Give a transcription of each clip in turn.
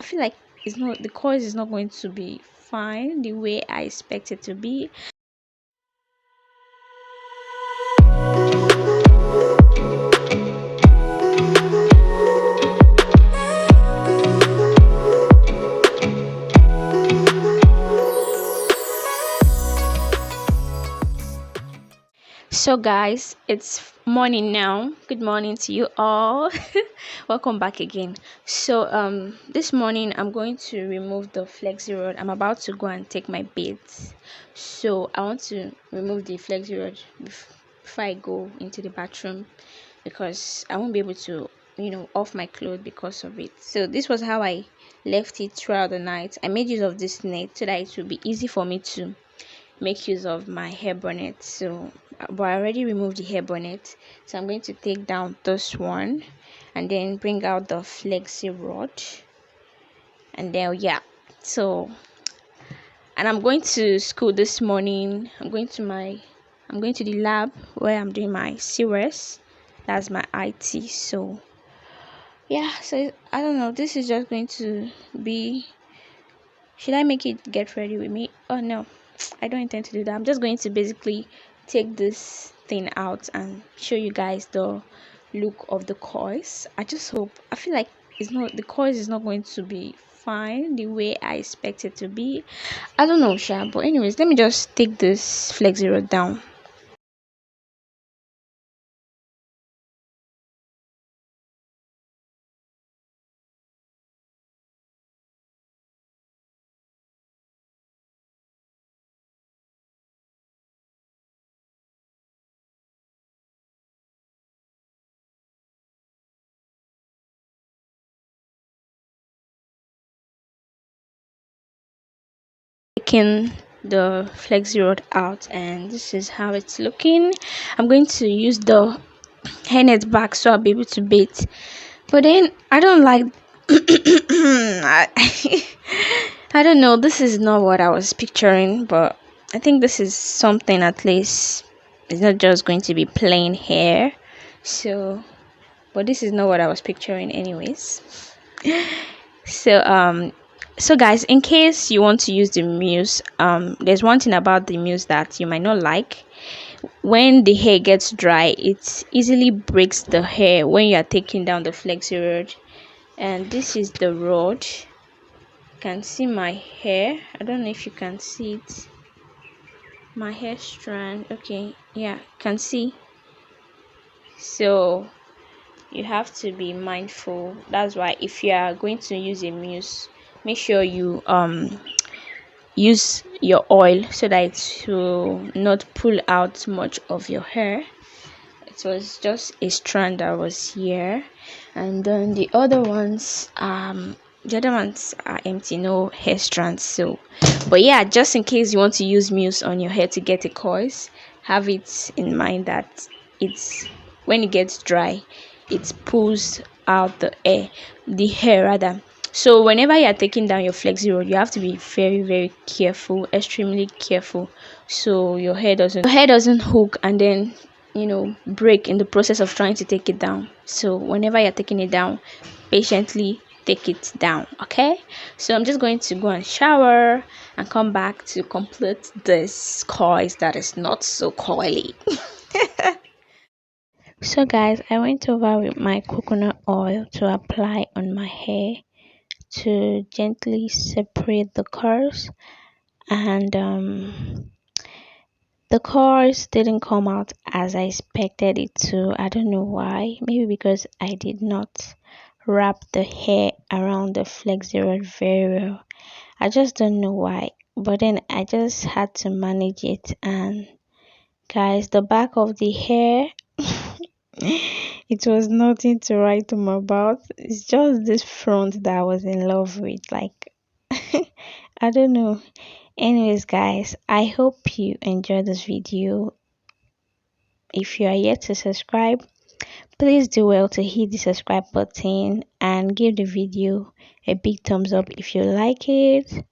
feel like the course is not going to be fine the way I expect it to be. So guys, it's morning now. Good morning to you all. Welcome back again. So this morning I'm going to remove the flexi rod. I'm about to go and take my bath. So I want to remove the flexi rod before I go into the bathroom, because I won't be able to off my clothes because of it. So this was how I left it throughout the night. I made use of this net so that it would be easy for me to make use of my hair bonnet. So but I already removed the hair bonnet, so I'm going to take down this one and then bring out the flexi rod, and then so, and I'm going to school this morning. I'm going to the lab where I'm doing my CRS. That's my IT. So so I don't know, this is just going to be, should I make it get ready with me? Oh no, I don't intend to do that. I'm just going to basically take this thing out and show you guys the look of the course. I feel like the course is not going to be fine the way I expect it to be. I don't know, Sha, but anyways, let me just take this flexi rod down. Taking the flexi rod out, and this is how it's looking. I'm going to use the hairnet back so I'll be able to bait, but then I don't like I, I don't know, this is not what I was picturing, but I think this is something, at least it's not just going to be plain hair. So but this is not what I was picturing anyways. So guys, in case you want to use the mousse, there's one thing about the mousse that you might not like. When the hair gets dry, it easily breaks the hair when you are taking down the flexi rod. And this is the rod. You can see my hair. I don't know if you can see it, my hair strand. Okay, yeah, you can see. So you have to be mindful. That's why if you are going to use a mousse, make sure you use your oil so that it will not pull out much of your hair. It was just a strand that was here, and then the other ones are empty, no hair strands. So but yeah, just in case you want to use mousse on your hair to get a coils, have it in mind that when it gets dry, it pulls out the hair rather. So whenever you are taking down your flexi rod, you have to be very, very careful, extremely careful, so your hair doesn't hook and then break in the process of trying to take it down. So whenever you're taking it down, patiently take it down. Okay, so I'm just going to go and shower and come back to complete this coils that is not so coily. So guys, I went over with my coconut oil to apply on my hair to gently separate the curls, and the curls didn't come out as I expected it to. I don't know why. Maybe because I did not wrap the hair around the flexi rod very well. I just don't know why. But then I just had to manage it. And guys, the back of the hair, it was nothing to write home about. It's just this front that I was in love with. Like, I don't know. Anyways, guys, I hope you enjoyed this video. If you are yet to subscribe, please do well to hit the subscribe button and give the video a big thumbs up if you like it.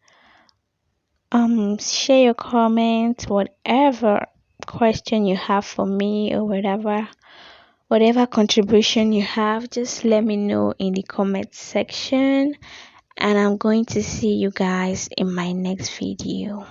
Share your comments, whatever question you have for me, or whatever contribution you have, just let me know in the comment section. and I'm going to see you guys in my next video.